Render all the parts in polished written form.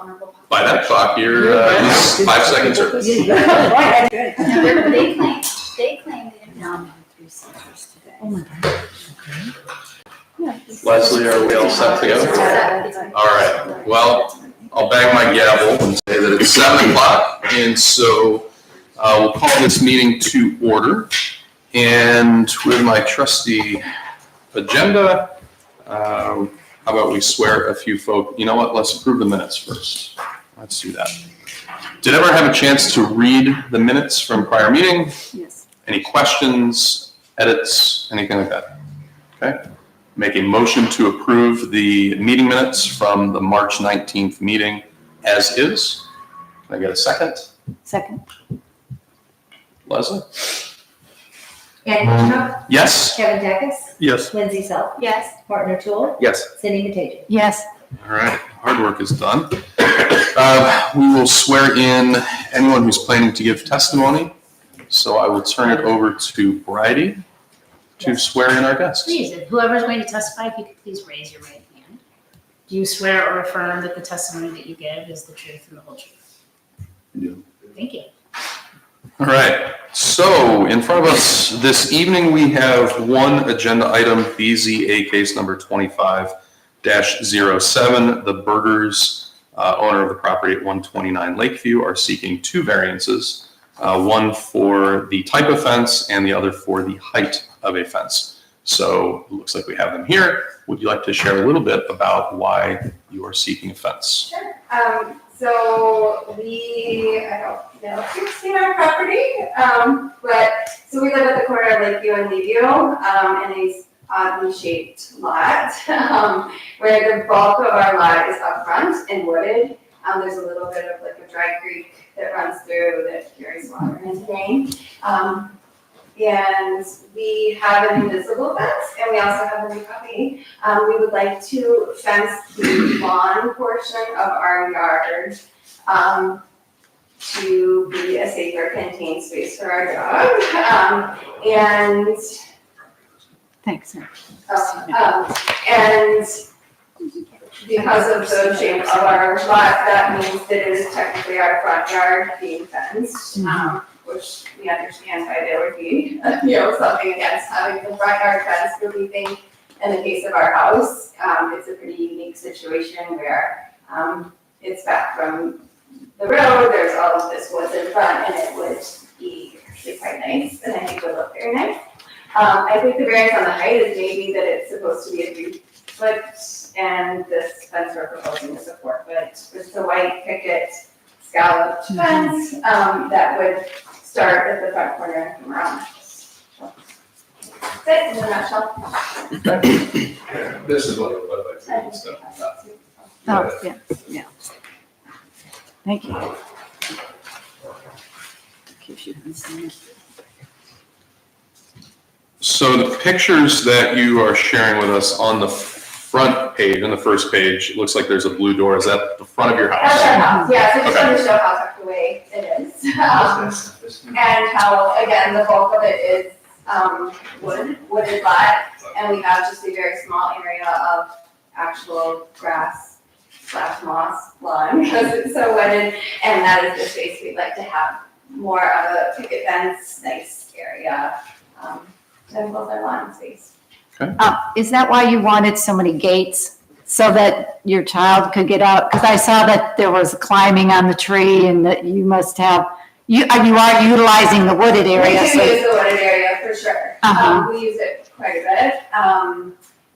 honorable public. By that clock, you're 5 seconds early. They claim they didn't nominate 3 seniors today. Oh my God. Leslie, are we all set to go? All right. Well, I'll bang my gavel and say that it's 7 o'clock, and so we'll call this meeting to order. And with my trusty agenda, how about we swear a few folk? You know what? Let's approve the minutes first. Let's do that. Did everyone have a chance to read the minutes from prior meeting? Yes. Any questions, edits, anything like that? Okay. Make a motion to approve the meeting minutes from the March 19th meeting as is. Can I get a second? Second. Leslie? Andy Hitchcock, Yes? Kevin Dacus, Yes. Lindsay Self, Yes. Martin O'Toole, Yes. Cindy Matajan. Yes. All right, hard work is done. We will swear in anyone who's planning to give testimony. So I will turn it over to Bridie to swear in our guests. Please, if whoever's going to testify, if you could please raise your right hand. Do you swear or affirm that the testimony that you give is the truth and the whole truth? Yeah. Thank you. All right, so in front of us this evening, we have one agenda item, BZA case number 25-07. The Burgers, owner of the property at 129 Lakeview, are seeking 2 variances, one for the type of fence and the other for the height of a fence. So it looks like we have them here. Would you like to share a little bit about why you are seeking a fence? Sure. So I don't know if you've seen our property, but so we live at the corner of Lakeview and Leeview, in a oddly shaped lot, where the bulk of our lot is up front and wooded. There's a little bit of like a dry creek that runs through that carries water into the drain. And we have an invisible fence, and we also have a new puppy. We would like to fence the lawn portion of our yard to be a safer, contained space for our dog. And Thanks. and because of the shape of our lot, that means that it is technically our front yard being fenced. Which we understand why there would be, something against having the front yard fence, but we think in the case of our house, it's a pretty unique situation where it's back from the road, there's all of this woods in front, and it would be actually quite nice, and I think it would look very nice. I think the variance on the height is maybe that it's supposed to be a 3-foot, and this fence we're proposing is a 4-foot. It's a white picket scalloped fence that would start at the front corner and come around. That's it in a nutshell. This is what it looks like. So, Oh, yeah. Thank you. In case you haven't seen it. So the pictures that you are sharing with us on the front page, on the first page, it looks like there's a blue door. Is that the front of your house? That's our house, yeah, so just Okay. want to show how tucked away it is. And how, again, the bulk of it is wooded lot, and we have just a very small area of actual grass/moss lawn, because it's so wooded, and that is the space we'd like to have more of a picket fence, nice area, and both our lawn space. Is that why you wanted so many gates? So that your child could get out? Because I saw that there was climbing on the tree and that you must have, you are utilizing the wooded area. We do So, use the wooded area for sure. We use it quite a bit.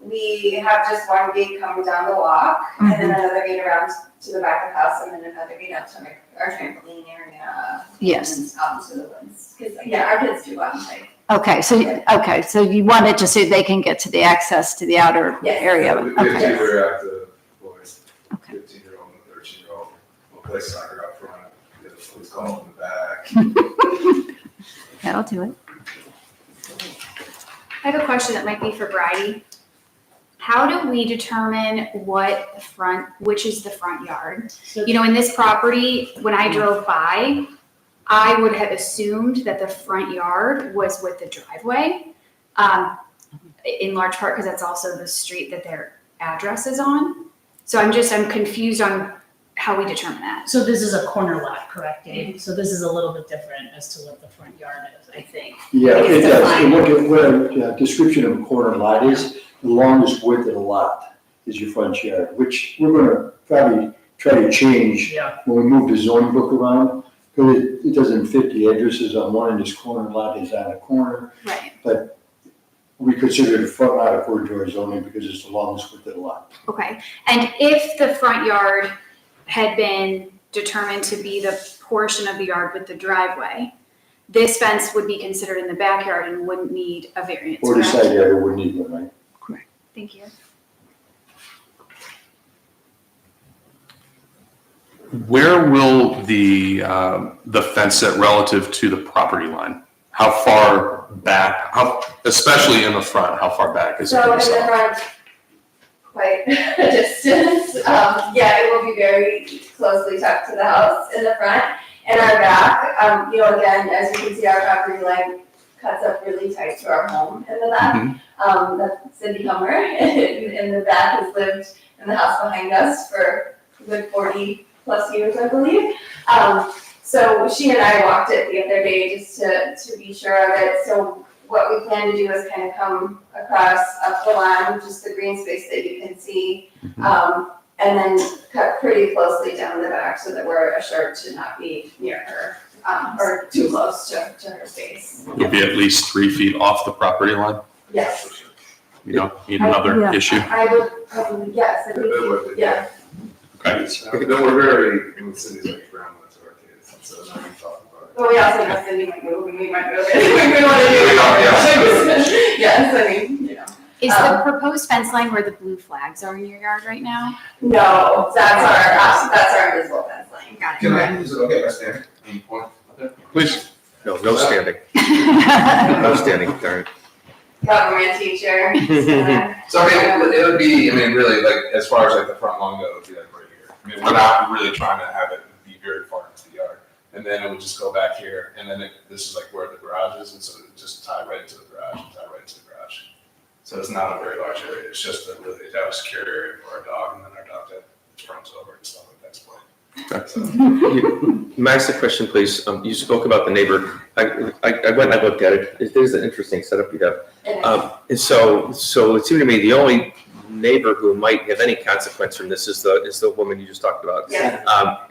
We have just one gate coming down the walk, and then another gate around to the back of the house, and then another gate up to our trampoline area. Yes. And out into the woods. Because, our kids do go outside. okay, so you wanted to see they can get to the access to the outer Yes. area. We have Okay. two very active boys, Okay. 15-year-old and a 13-year-old. We'll play soccer up front, get a police call in the back. That'll do it. I have a question that might be for Bridie. How do we determine which is the front yard? In this property, when I drove by, I would have assumed that the front yard was with the driveway, in large part because that's also the street that their address is on. So I'm confused on how we determine that. So this is a corner lot, correct, Dave? So this is a little bit different as to what the front yard is, I think. Yeah, It's it does. defined. And what a description of a corner lot is, the longest width of the lot is your front yard, which we're gonna probably try to change Yeah. when we move the zoning book around, because it doesn't fit the addresses on one, and this corner lot is on a corner. Right. We consider it a front lot according to our zoning because it's the longest width of the lot. Okay, and if the front yard had been determined to be the portion of the yard with the driveway, this fence would be considered in the backyard and wouldn't need a variance, Or the correct? side yard, it wouldn't need one, right? Thank you. Where will the fence sit relative to the property line? How far back, especially in the front, how far back is it So going in to the stop? front, quite a distance. Yeah, it will be very closely tucked to the house in the front. And our back, again, as you can see, our property line cuts up really tight to our home in the back. Mhm. That's Cindy Hummer in the back has lived in the house behind us for a good 40 plus years, I believe. So she and I walked it the other day just to be sure of it. So what we plan to do is kind of come across up the line, just the green space that you can see, and then cut pretty closely down the back so that we're assured to not be near her, or too close to her space. Would be at least 3 feet off the property line? Yes, You don't need another Yeah. issue? I would probably, yes, I think, yeah. Okay. Then we're very, in the city's like grandma to our kids, so now we talk about it. But we also know Cindy might move, and we might move it, we want to do it. Yes, I mean, Is the proposed fence line where the blue flags are in your yard right now? No, that's our invisible fence line. Got it. Can I, is it okay if I stand and point? Okay. Please. No standing. No standing, darn. Government teacher. So I mean, it would be, really, like, as far as like the front lawn goes, it would be like right here. I mean, we're not really trying to have it be very far into the yard. And then it would just go back here, and then this is like where the garage is, and so it would just tie right into the garage, and tie right into the garage. So it's not a very large area, it's just a really, that was secure area for our dog, and then our dog that runs over and stuff like that to play. May I ask a question, please? You spoke about the neighbor. I went and I looked at it. There's an interesting setup you have. And so it seemed to me the only neighbor who might have any consequence from this is the woman you just talked about. Yeah.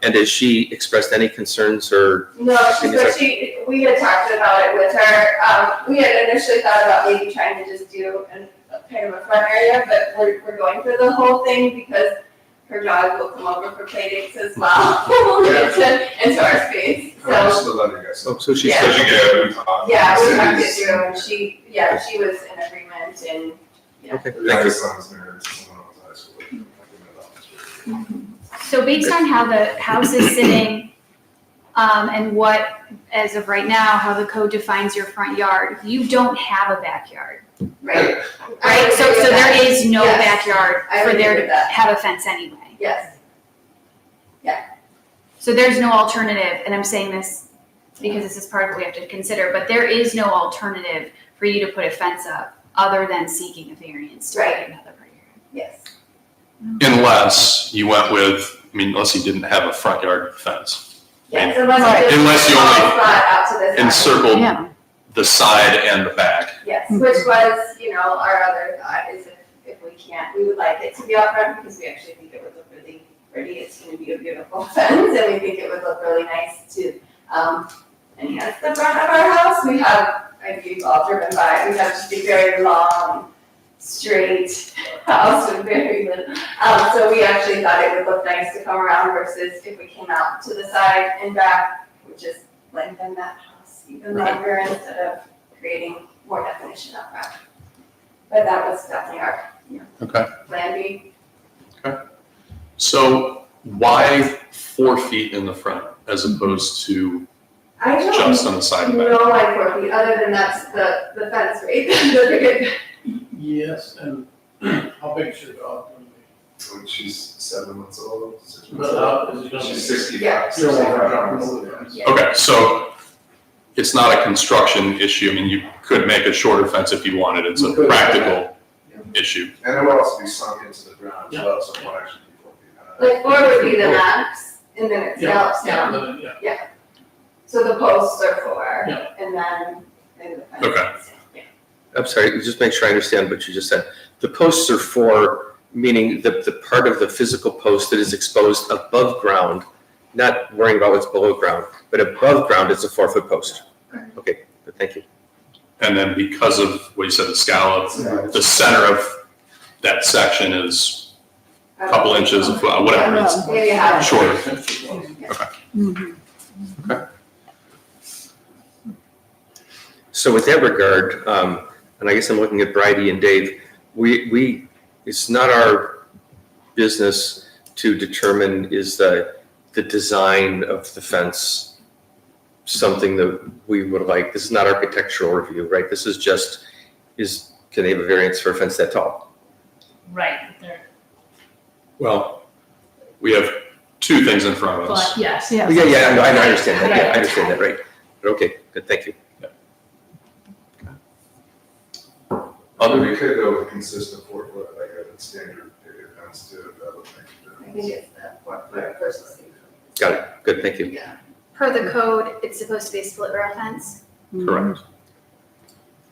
And has she expressed any concerns or? No, we had talked about it with her. We had initially thought about maybe trying to just do kind of a front area, but we're going for the whole thing because her dog will come over for play dates as well, into our space. I just So, still love you guys. Oh, so she's. Yeah. Because you get we talk. yeah, we talked it Cities. through and she was in agreement and, yeah. Okay, Yeah, thank you. son was married to someone who was in high school. So based on how the house is sitting, and what, as of right now, how the code defines your front yard, you don't have a backyard, Right. right? So there is no Yes. backyard I for would there agree to with that. have a fence anyway. Yes, So there's no alternative, and I'm saying this because this is part of what we have to consider, but there is no alternative for you to put a fence up other than seeking a variance to put Right. another part of your yard. yes. Unless you went with, unless you didn't have a front yard fence. Yes, Right. Unless you small only spot out to the side. Encircled Yeah. the side and the back. Yes, which was, our other thought is if we can't, we would like it to be out front because we actually think it would look really pretty. It's gonna be a beautiful fence and we think it would look really nice to, enhance the front of our house. We have, you've all driven by, we have just a very long, straight house with very little. So we actually thought it would look nice to come around versus if we came out to the side and back, which is lengthen that house even longer instead of creating more definition up front. But that was definitely our, Okay. plan B. So why 4 feet in the front as opposed to I just don't on the side and back? know like 4 feet, other than that's the fence, right? The big- Yes, and how big is your dog gonna be? When she's 7 months old, 6 months But old. how is it gonna be? She's 65. Yeah. 65 months old, yeah. Yeah. Okay, so it's not a construction issue. You could make a shorter fence if you wanted. It's a We could. practical issue. And it will also be sunk into the ground as Yeah. well, so it won't actually be 4 feet high. Like four would be the max, and then it scallops down. Yeah. So the posts are four, Yeah. and then the fence. Okay. Yeah. I'm sorry, just make sure I understand what you just said. The posts are for, meaning the part of the physical post that is exposed above ground, not worrying about what's below ground, but above ground is a 4-foot post. Okay, good, thank you. And then because of what you said, the scallop, the center of that section is a couple inches of, whatever it is, Maybe half. shorter. Mhm. So with that regard, and I guess I'm looking at Bridie and Dave, it's not our business to determine is the design of the fence something that we would like. This is not architectural review, right? This is just, can they have a variance for a fence that tall? Right, there, Well, we have two things in front of us. but yes. Yeah. Yeah, I understand that, yeah, I understand that, right. Okay, good, thank you. We could go with consistent 4-foot, like a standard area fence too, if that would make I a think difference. it's the 4-foot personally. Got it, good, thank you. Yeah. Per the code, it's supposed to be a split rail fence. Correct.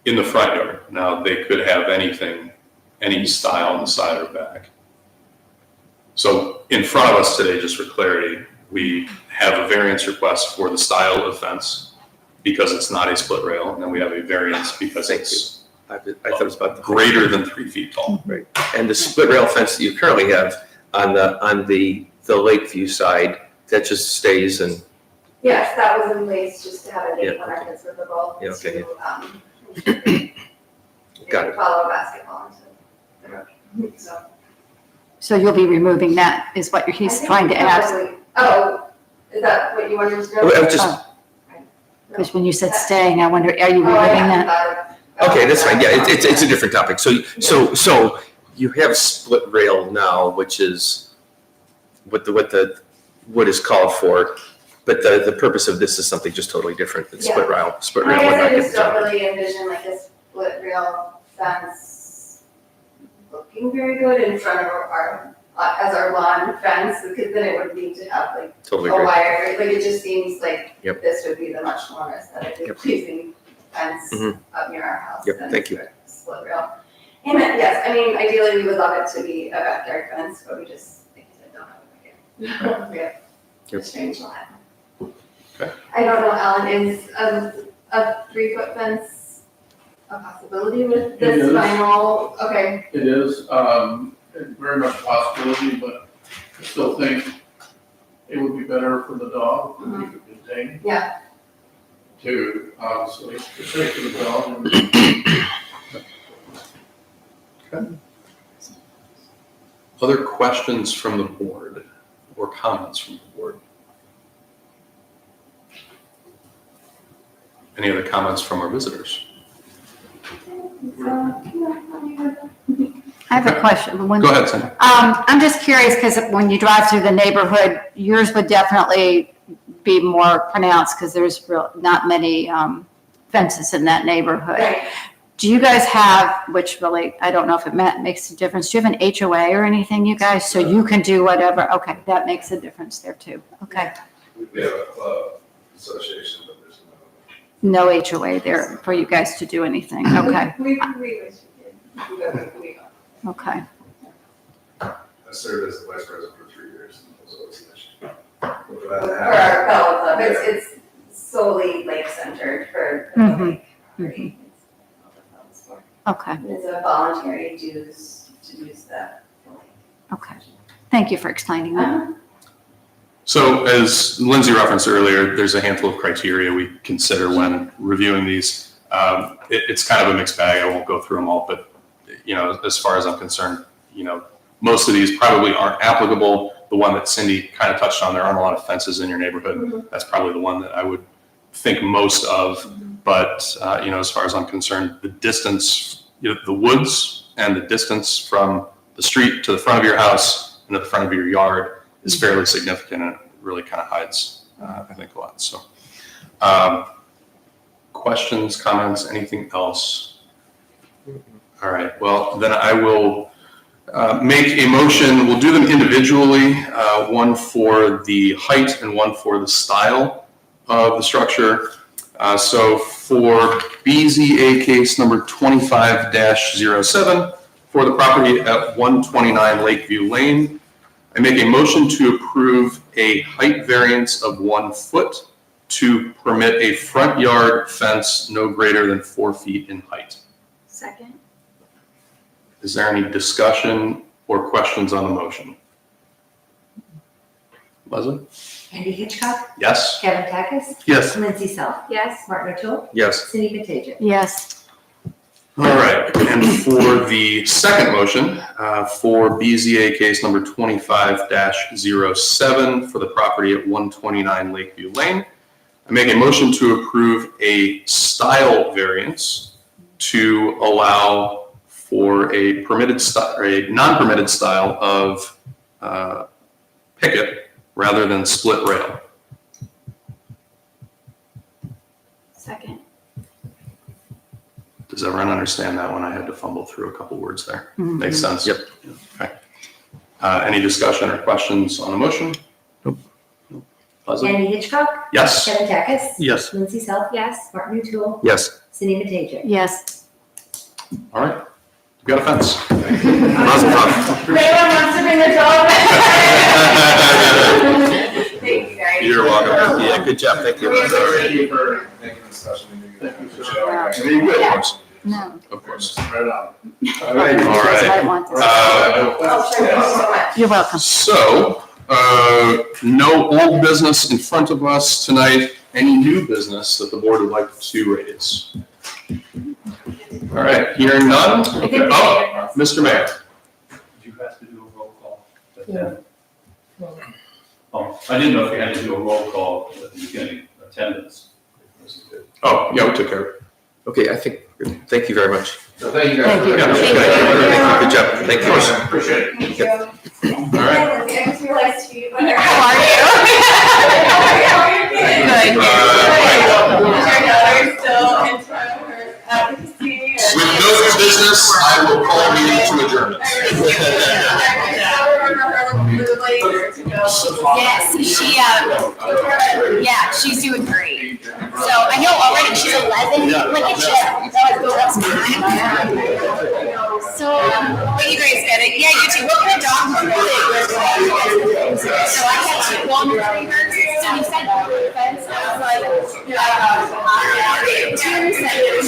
In the front yard. Now, they could have anything, any style on the side or back. So in front of us today, just for clarity, we have a variance request for the style of fence because it's not a split rail, and then we have a variance because Thank it's I thought it was about the greater than 3 feet tall. And the split rail fence that you currently have on the Lakeview side, that just stays and, Yes, that was in place just to have a date Yeah. when our kids were little Yeah, okay. to Got it. follow basketball into the road. So. So you'll be removing that, is what he's I think trying to ask? probably- Oh, is that what you wanted to know? I was just, Because when you said staying, I wonder, are you Oh, I removing hadn't that? thought of- okay, that's fine, yeah, it's a different topic. So you have split rail now, which is what is called for, but the purpose of this is something just totally different. It's split rail. And I would guess not I get just the don't job. really envision like a split rail fence looking very good in front of our, as our lawn fence, because then it would need to have like Totally a agree. wire, like it just seems like Yep. this would be the much more aesthetically Yep. pleasing fence Mhm. up near our house Yep, than thank you. split rail. And then, yes, I mean, ideally, we would love it to be a backyard fence, but we just, like I said, don't have it. We have a Yep. strange lot. Okay. I don't know, Alan, is a 3-foot fence a possibility with It this is. vinyl? Okay, It is, very much a possibility, but I still think it would be better for the dog if he could be tamed. Yeah. To, obviously, to take to the dog and Other questions from the board or comments from the board? Any other comments from our visitors? I have a question. When- Go ahead, Cindy. I'm just curious, because when you drive through the neighborhood, yours would definitely be more pronounced, because there's not many fences in that neighborhood. right. Do you guys have, which really, I don't know if it makes a difference, do you have an HOA or anything, you guys? So you can do whatever, okay, that makes a difference there too, okay. We have a club association, but there's no. No HOA there for you guys to do anything, okay, We wish we did. We go. okay. I served as the vice president for 3 years, and it was always an issue. For our fellow club, it's solely lake centered for the Mhm. lake. party. It's all the fellows for. Okay, And it's a voluntary dues to use the lake. okay. Thank you for explaining that. So as Lindsay referenced earlier, there's a handful of criteria we consider when reviewing these. It's kind of a mixed bag. I won't go through them all, but as far as I'm concerned, most of these probably aren't applicable. The one that Cindy kind of touched on, there aren't a lot of fences in your neighborhood. That's probably the one that I would think most of. But, as far as I'm concerned, the distance, the woods and the distance from the street to the front of your house and to the front of your yard is fairly significant, and it really kind of hides, I think, a lot. So, questions, comments, anything else? All right, well, then I will make a motion, we'll do them individually, one for the height and one for the style of the structure. So for BZA case number 25-07, for the property at 129 Lakeview Lane, I make a motion to approve a height variance of 1 foot to permit a front yard fence no greater than 4 feet in height. Second. Is there any discussion or questions on the motion? Leslie? Andy Hitchcock, Yes? Kevin Tackis, Yes. Lindsay Self, Yes. Martin O'Toole, Yes. Cindy Pataglia. Yes. All right, and for the second motion, for BZA case number 25-07 for the property at 129 Lakeview Lane, I make a motion to approve a style variance to allow for a permitted style, or a non-permitted style of picket rather than split rail. Second. Does everyone understand that one? I had to fumble through a couple words there. Mhm. Makes sense? Yep. Okay. Any discussion or questions on the motion? Nope. Leslie? Andy Hitchcock, Yes? Kevin Tackis, Yes. Lindsay Self, Yes. Martin O'Toole, Yes. Cindy Pataglia. Yes. All right. We got a fence. Mazel tov. Anyone wants to bring the dog? Thank you, guys. You're welcome. Yeah, good job, thank you. Thank you for Making this session. Thank you, sir. Very good. Of course. No. Of course. right on. All right. I want this. Uh, Oh, sure, thank you so much. You're welcome. So, no old business in front of us tonight. Any new business that the board would like to raise? All right, hearing none. Oh, Mr. Mayor. Did you have to do a roll call? Oh, I didn't know if you had to do a roll call at the beginning, attendance. Oh, yeah, we took care of it. Okay, I think, thank you very much. So thank you guys. Thank you. Yeah, Good job, thank you. Appreciate it. Thank you. All right. Hi, Lindsay, I just realized to you, but. How are you? How are you? Good. Is your daughter still in front of her advocacy? With no new business, I will call meeting to adjourn. I remember her looking later to go. Yes, yeah, she's doing great. So I know already she's 11, like it's just, so, thank you guys, get it. Yeah, you too. What kind of dog was it? So I had 2 golden retrievers, so he said fence, I was like, 2 seconds.